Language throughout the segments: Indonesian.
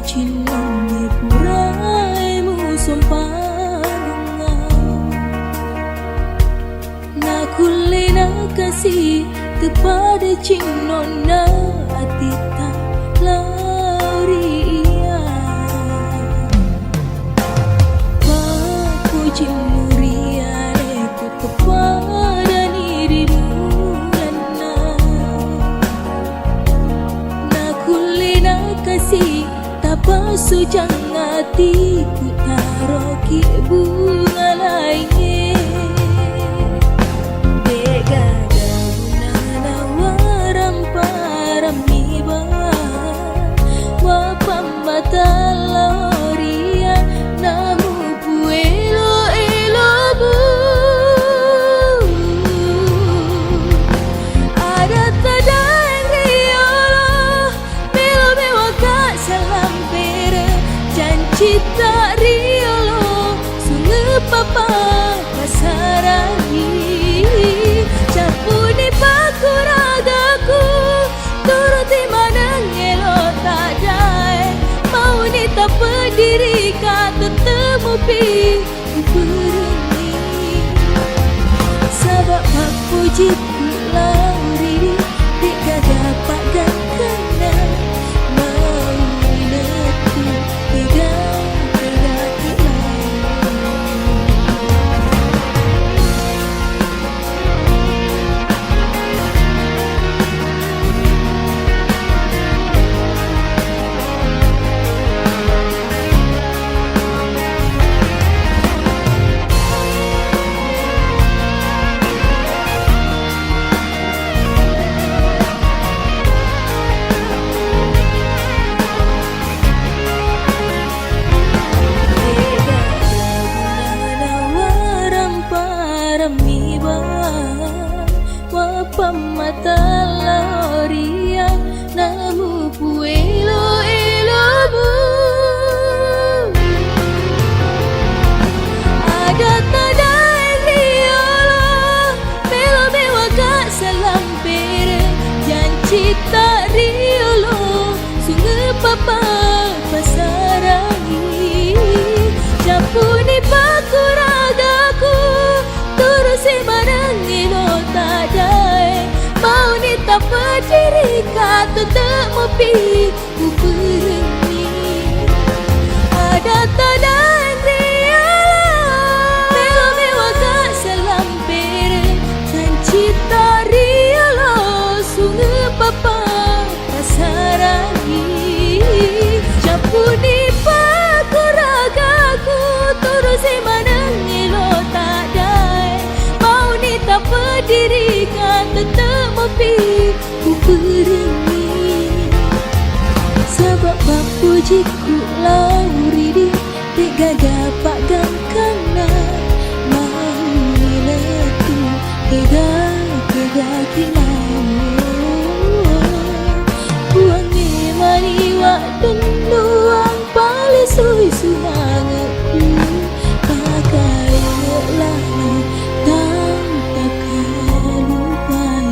Cinlongi puraimu sompanunga na kulena kasih kepada cinlona atita lauria Paku cimuria itu kepada dirimu lana na kulena kasih pasu jangan hatiku taruh ki bunga lainnya Dega daunana waram paramiba Wapam mata loria namu puelo elobu Ada tada yang riolo Melo mewa kak salam Cita riolo sungai papa pasarangi Capuni paku ragaku turuti mana ngelo tak jai Mau ni tak berdiri kata temu pi berhenti Sabab aku jitu lauri Tidak dapat gantana Mau letu tidak Pamata loria namu puelo elobu Ada tada riolo Melo mewa kak salam pere Janji tak riolo Sungai papa pasarangi Capuni paku ragaku Turusi marangi lo tada Mau ni tak berdiri kata temu pi ku berhenti Ada tada riala Melo mewa kak salam pere Janji tak rialo sungai papa pasarangi Capuni paku ragaku turusi manangi lo tak dai Mau ni tak berdiri kata temu pi ku berhenti Sebab bapu jiku lauri di Tiga dapat gangkana Mau letu Tiga kilau Buangi maniwa dan luang Pali sui-sui hangatku Pakai lama tanpa kelupai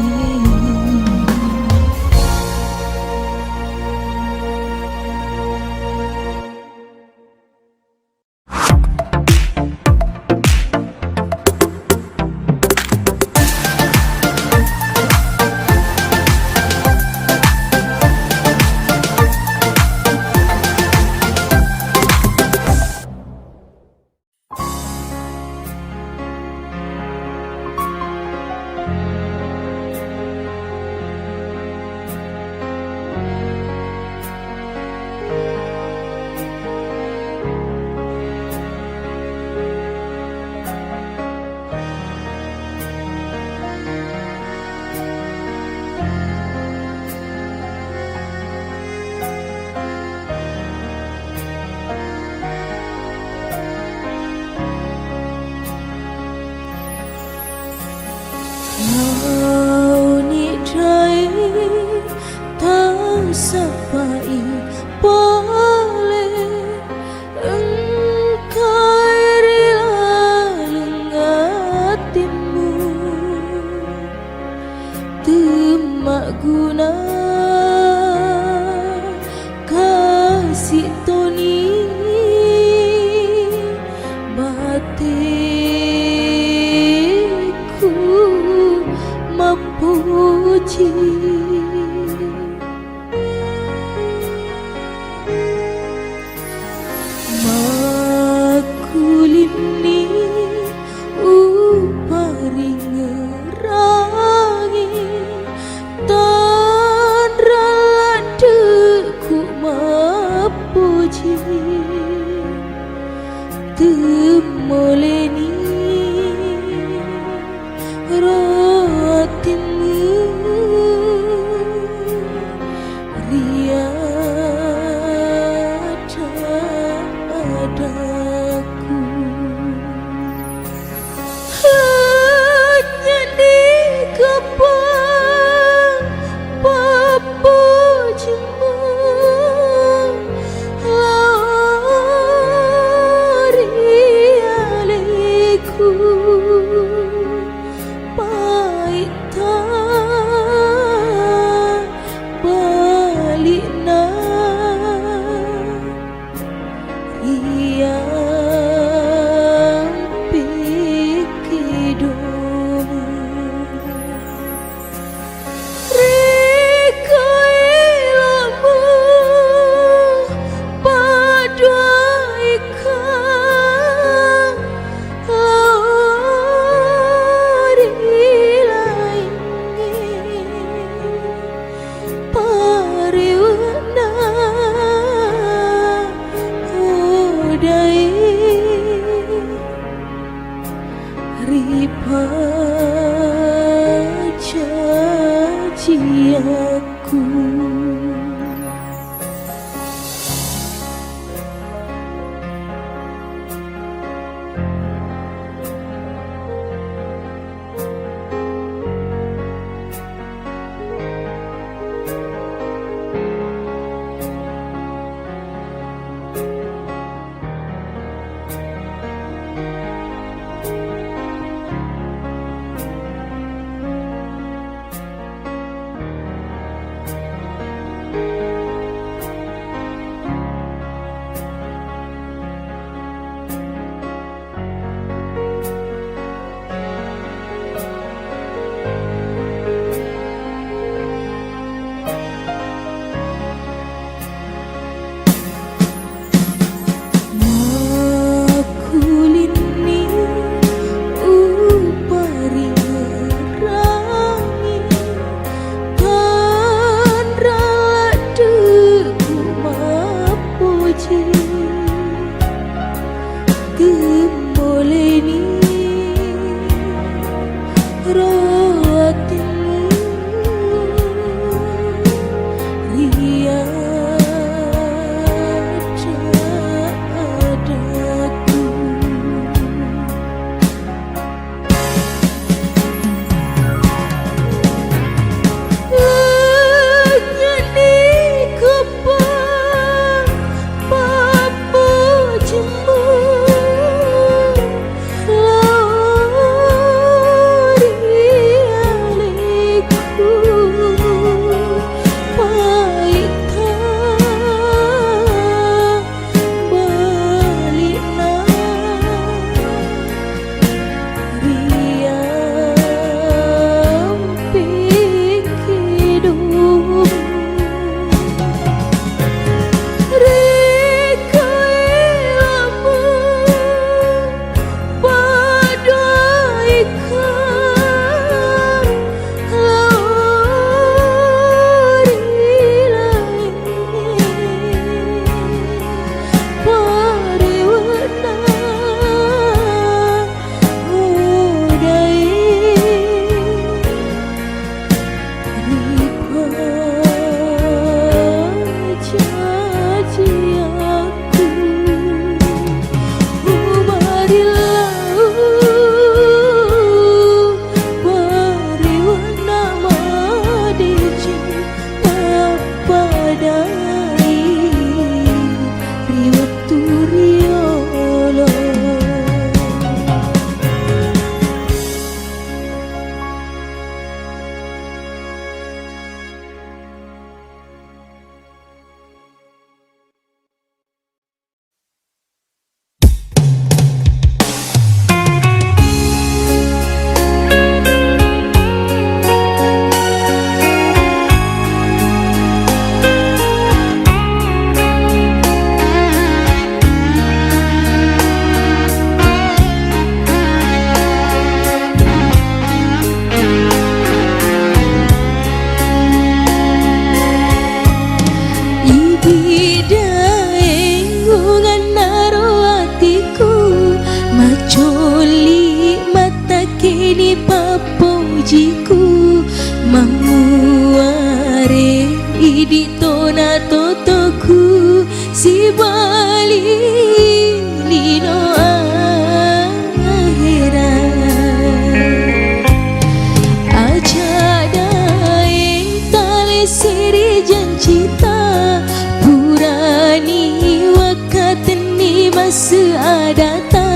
masa adata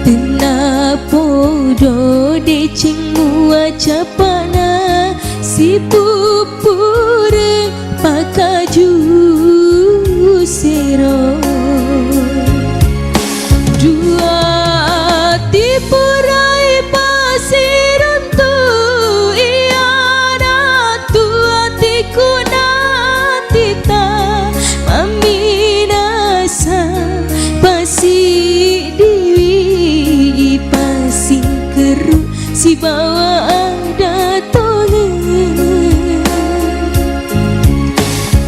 tena podo de cingmu acapana si pupure pakaju sero dua tipurai pasir untuk iana tua tikuna tita maminasa pasi diwi pasi keru si bawa ada toleh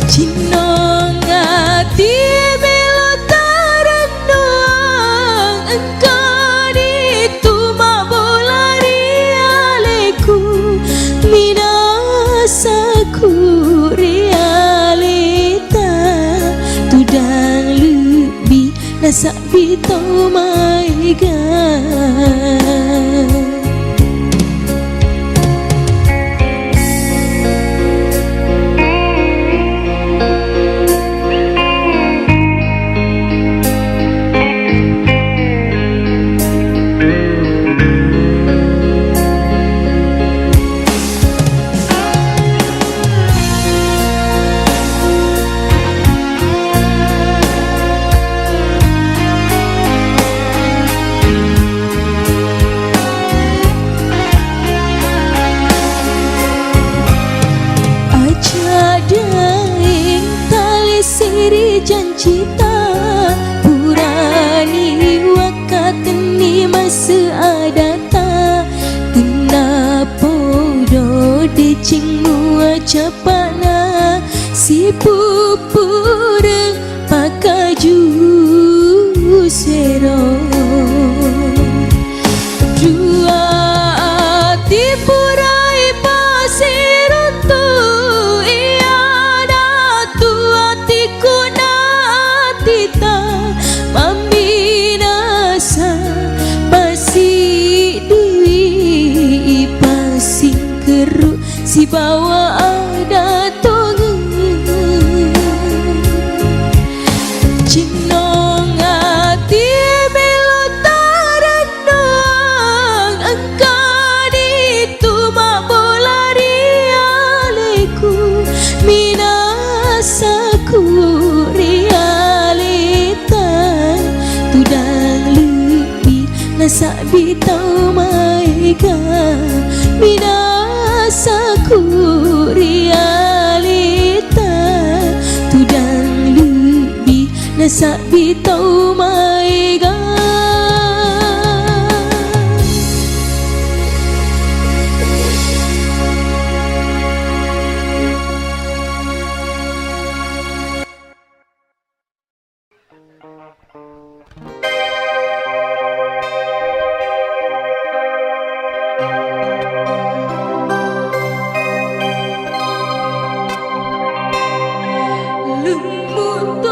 cinong hati ku realita tudang lebih rasa bitau maiga cita purani wakatni masa adata kena podo de cingmu acapana si pupure pakaju sero dua tipurai pasir untuk iana tua tikuna tita maminasa pasi diwi pasi keru si bawa ada tonge cinong hati melotaran doang engkau itu mabola rialeku minasaku nasa bitau maiga minasaku realita tudang lebih nasa bitau maiga lembut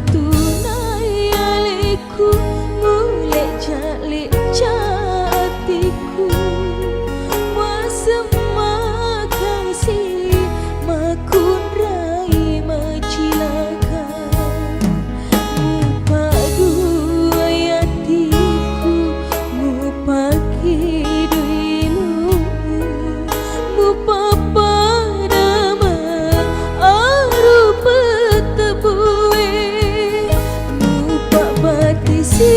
tunai aliku mulai jalik jatiku wasemakan si makun rai macilaka mupadu ayatiku mupaki duilu mupapadama aru petebue mupabati si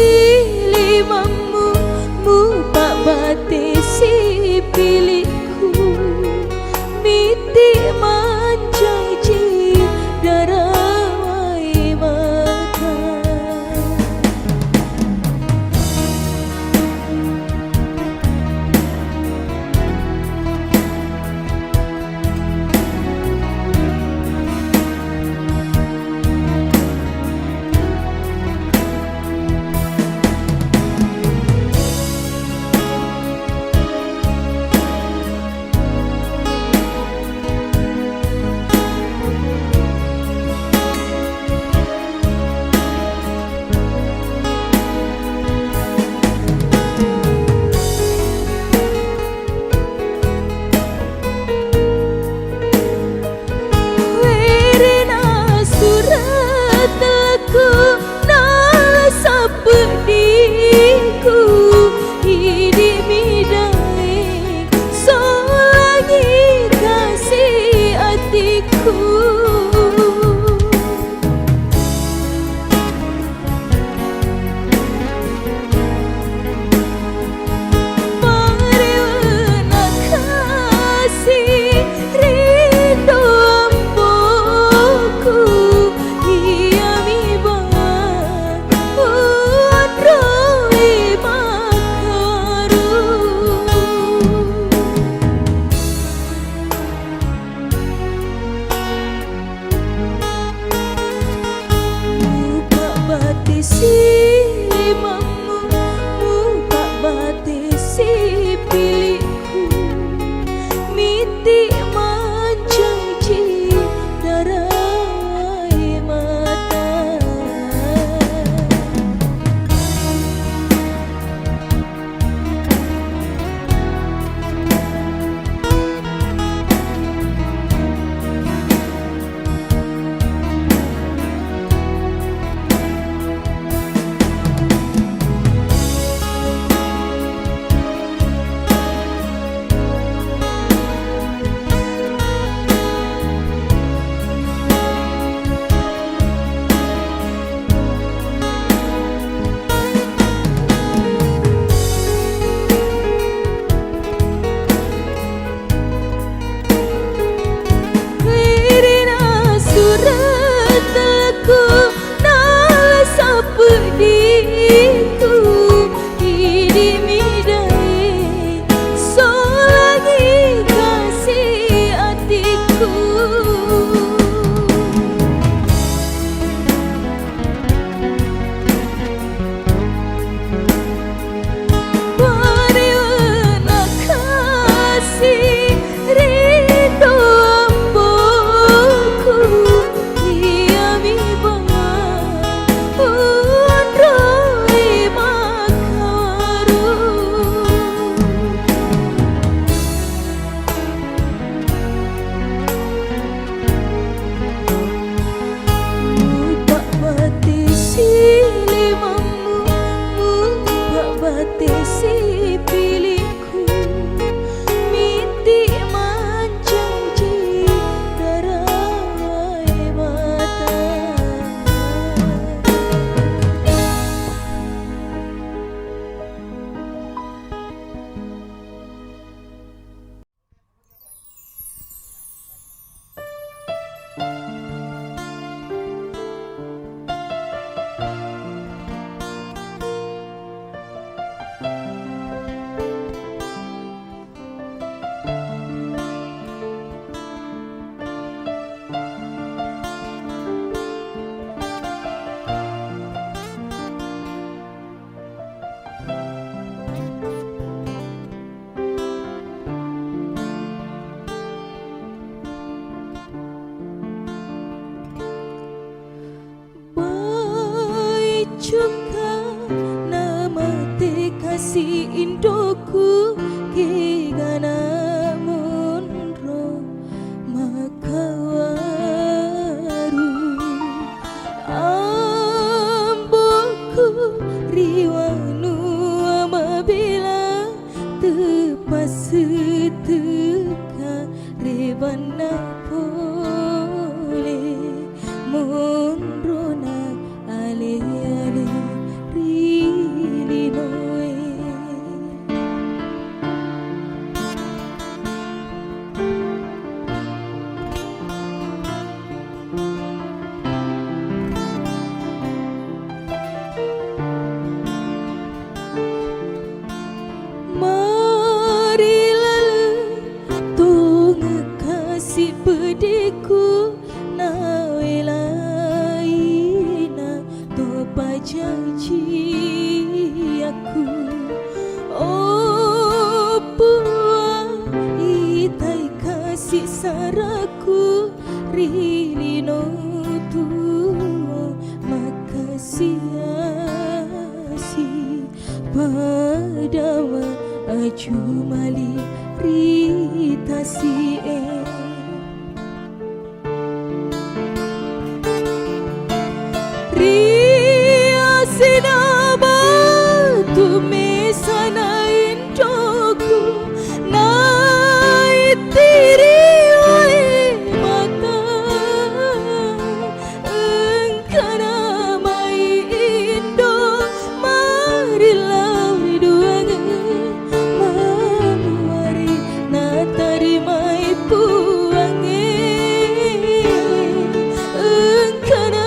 si indoku kigana munro makawaru amboku riwanu amabila tepas teka rebana pole munrona ale ale rilinoe pediku nawelaina topa janji aku oh puang itai kasih saraku rilino tu makasih asi padawa ajumali ritasi Ria sinaba tu mesana indoku na itiri oleh mata engkana mai indo marilah riduangan mamari na tarimai puange engkana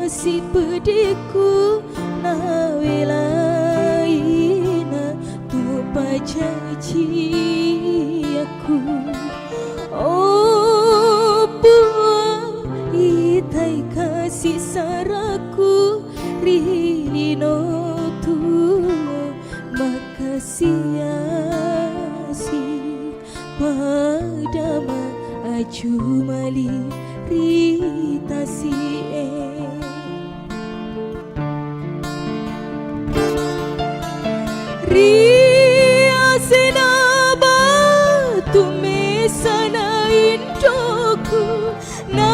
si pediku nawelaina tupa janji aku oh buah itai kasih saraku rilino tu makasih asi padama ajumali ritasi Ria sinaba tu mesana indoku na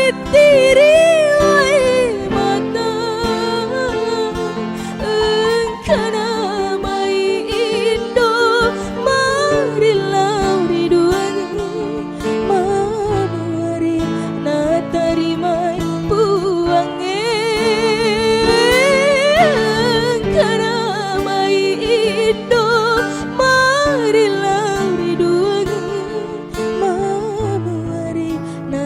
itiri oleh mata engkana mai indo marilah riduangan mamari na tarimai puange engkana Indo marilah riduangan mamari na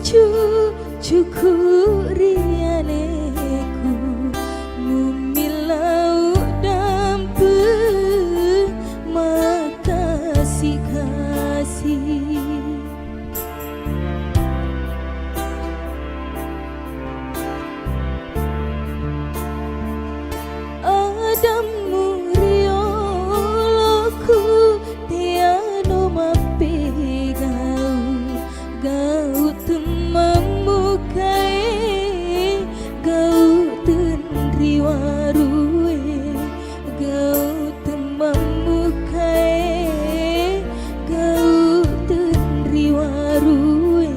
cucu rianeku mumilau dampu makasih kasih Adamu rioloku tiano mapegau gau temamu kae gau tenriwarue gau temamu kae gau tenriwarue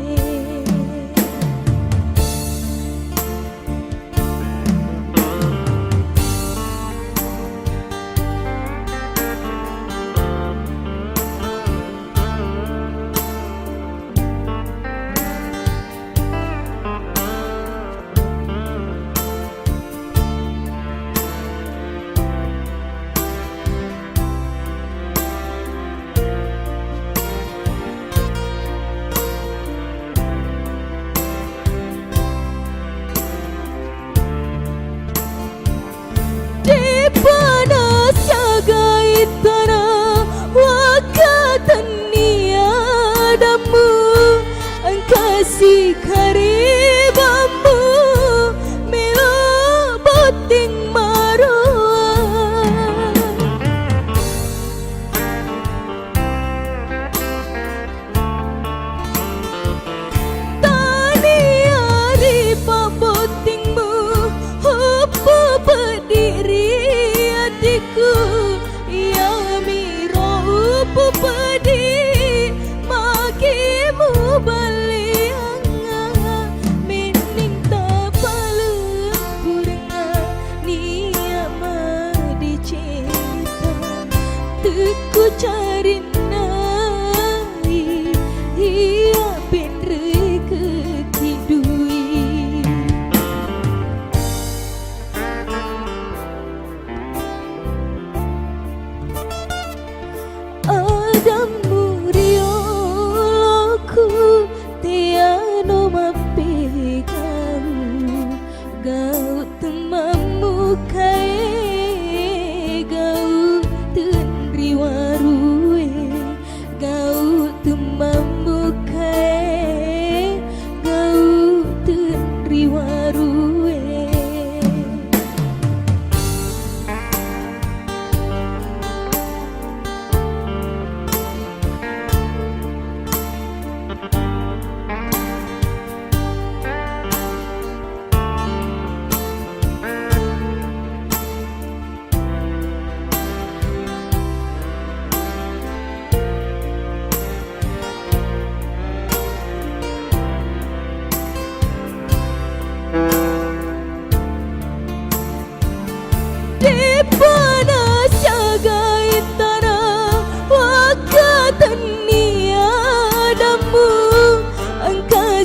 si karibamu milo boting maruah tani ari pabotingmu apa berdiri hatiku ya miro upu pedi magimu balik ku cari nai ia penre ketidui Adamu rioloku tiano mapegau gau temamu kae gau tenriwarue gau temamu kae gau tenriwarue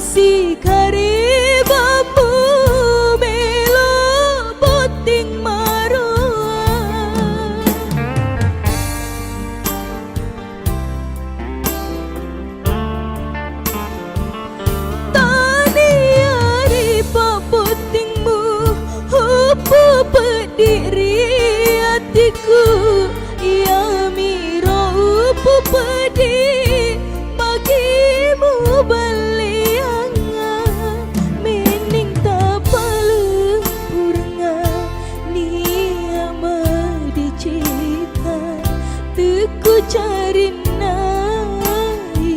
si karibamu melo boting maruah tani ari pabotingmu apa berdiri hatiku ya miro upu pedi magimu balik ku cari nai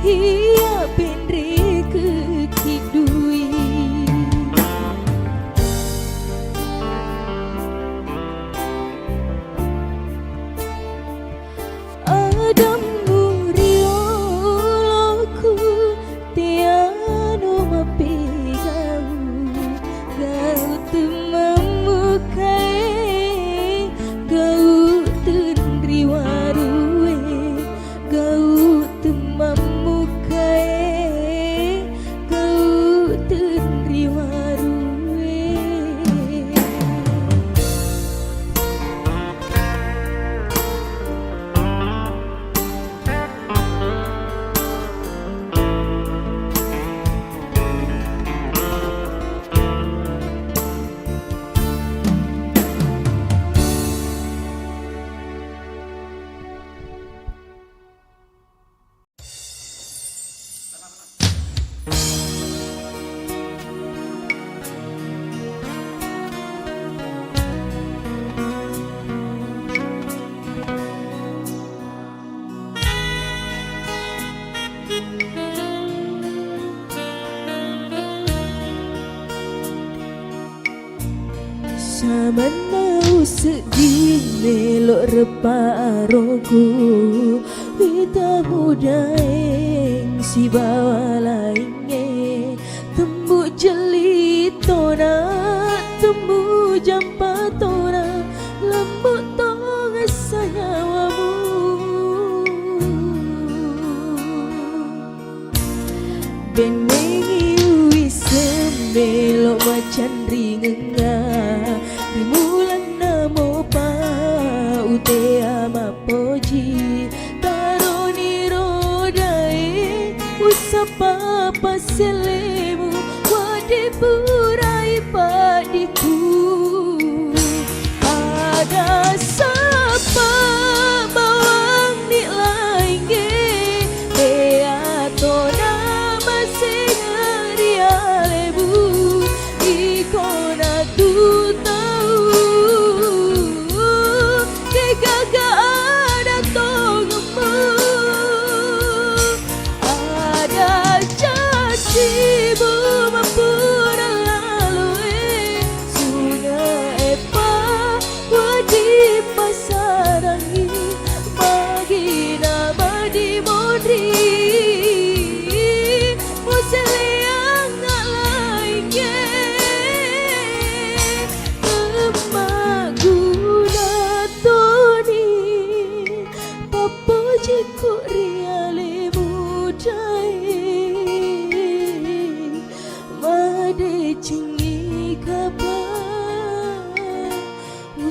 ia penre ketidui Adamu rioloku tiano mapegau gau temamu kae gau tenriwarue Mana sedih melok reparoku Wita muda yang si bawa lainnya Tembuk jelitona Tembuk jampatona Lembut tong sanyawamu Benengi wisem melok macan ringengah Rimulan namo pa ute ama poji Taroni rodai usapa paselemu Wadipurai padiku Ada sapa bawang ni lainge Ea tona masih ngeri alebu Ikona tu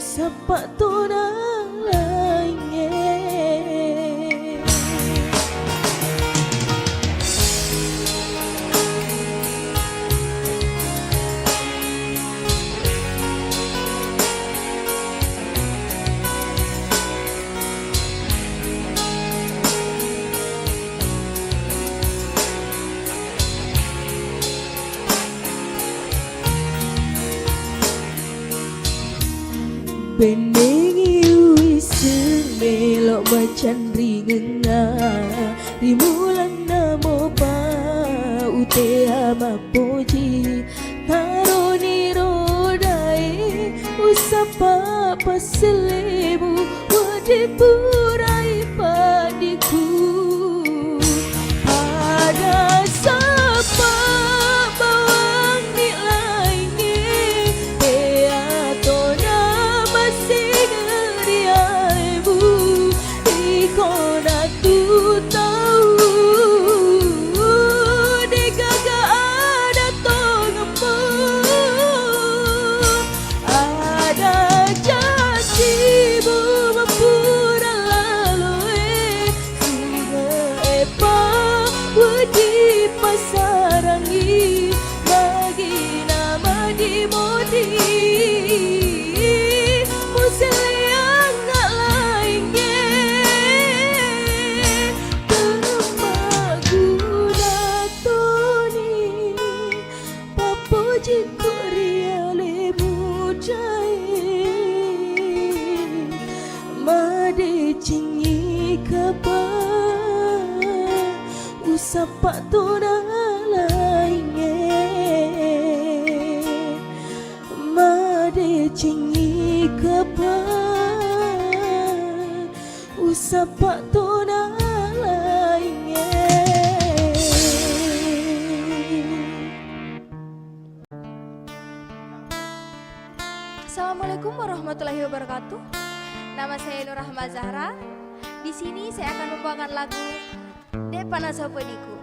Sepak tunang lainnya Benengi wisem melok macan ringengah Rimulan namo pa ute ama poji Taroni rodai usapa paselemu Wadipurai padiku Ada sapa bawang ni lainnya Ea tona Ikona tu tahu Dega gak ada tongemu Ada janjimu mempura lalu Sungai epa wadi pasarangi Bagi nama di modi Sapak tunang lainnya Made cingi kapan Usapak tunang lainnya Assalamualaikum warahmatullahi wabarakatuh. Nama saya Nur Rahma Zahra. Di sini saya akan membawakan lagu Depana Sopediku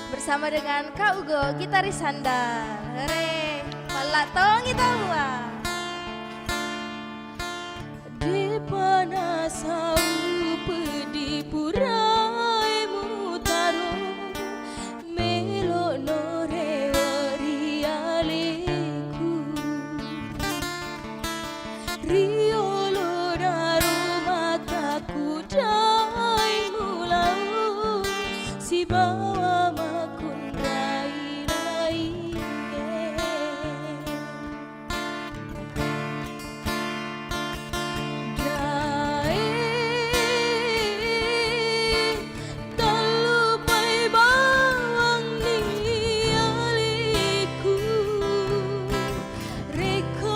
bersama dengan Kak Ugo, gitaris sandal. Hore, palak tongi tawa. Depana Sopedi purai mutaro melo nore warialeku Riolo daru mataku dai mulau si bawa makun rai-rai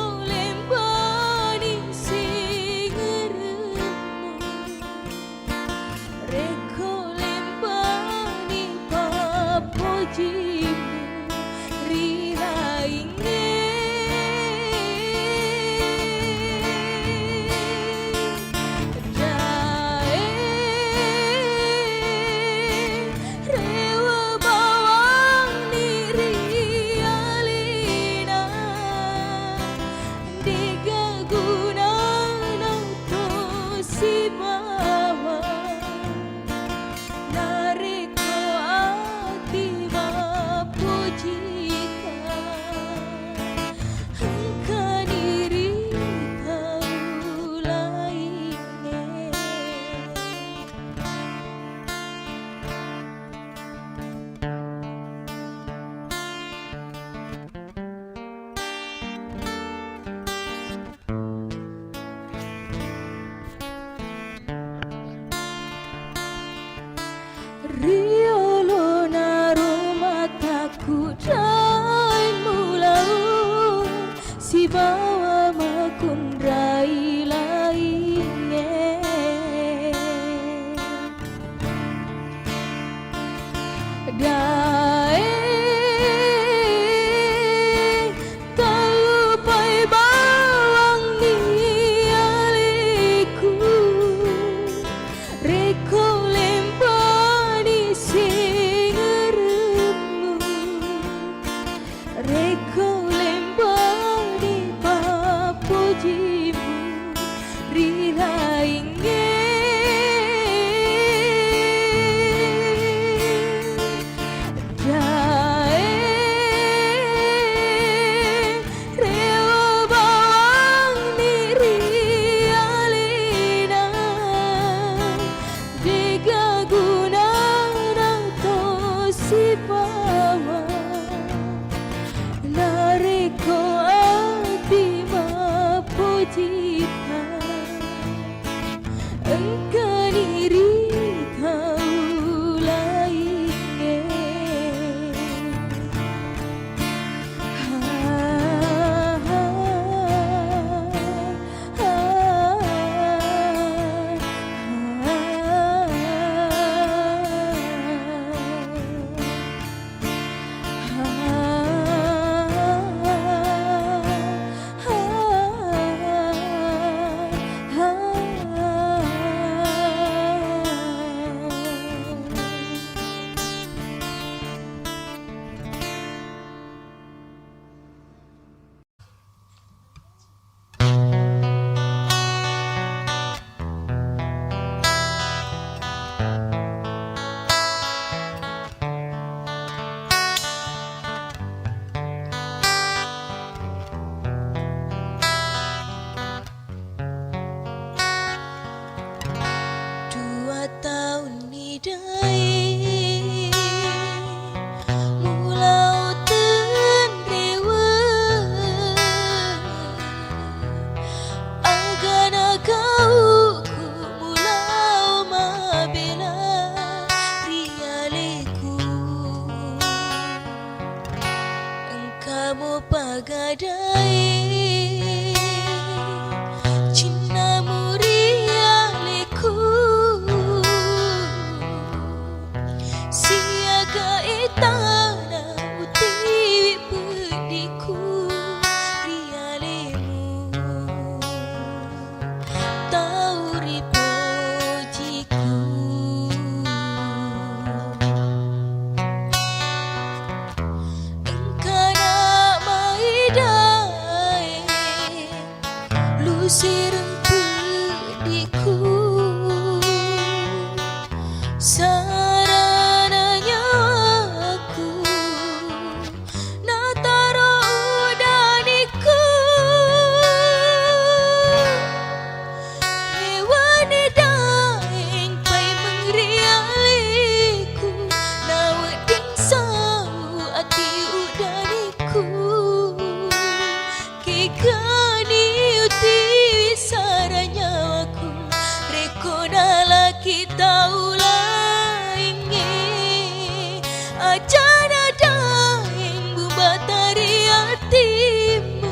Remember Riolo naruh mataku dai mulau si bawa makundrai lainnya dai talupai bawang ni aliku reko lempani singeremu reko lempani papujimu rilainge pagadai Cina muria leku siaga etana uti pediku rialemu tauri pojiku sireng pediku sarananya aku nataro udaniku hewani daeng pai mengrialiku naweding sau ati udaniku kekani uti saranyaku rekonala kita ulangi ajana daeng bubatari hatimu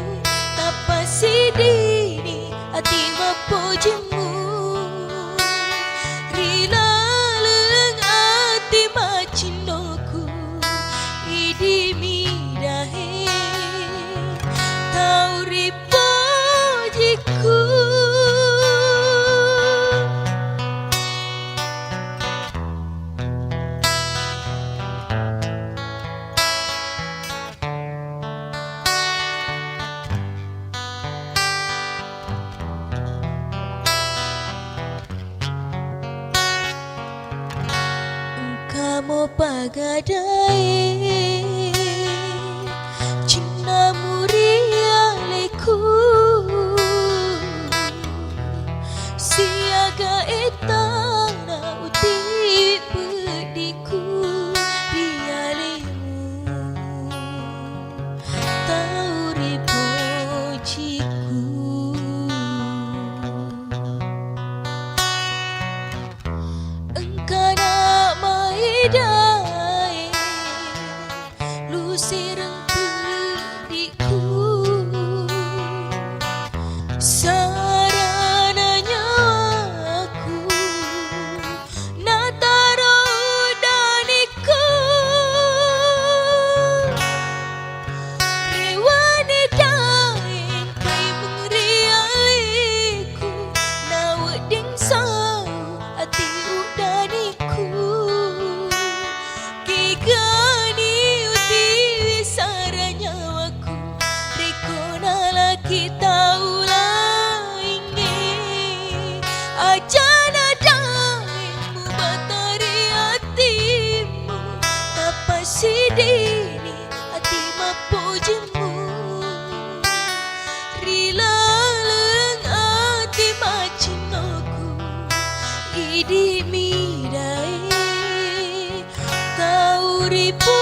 tapasi dini hati mapojimu rila leng hati macinoku idimi dahe tauri pojiku kamu pagadai Cina muria leku siaga etana uti pediku rialemu tauri pojiku engkana mai Sarana nyawaku nataro daniku rewani daeng kai mengrialiku naweding sau ati udaniku kigani uti saranya waku rekona laki taula ajana daengmu batari hatimu tapasidini hati mapujimu rilaleng hati macinoku idi midai tauripu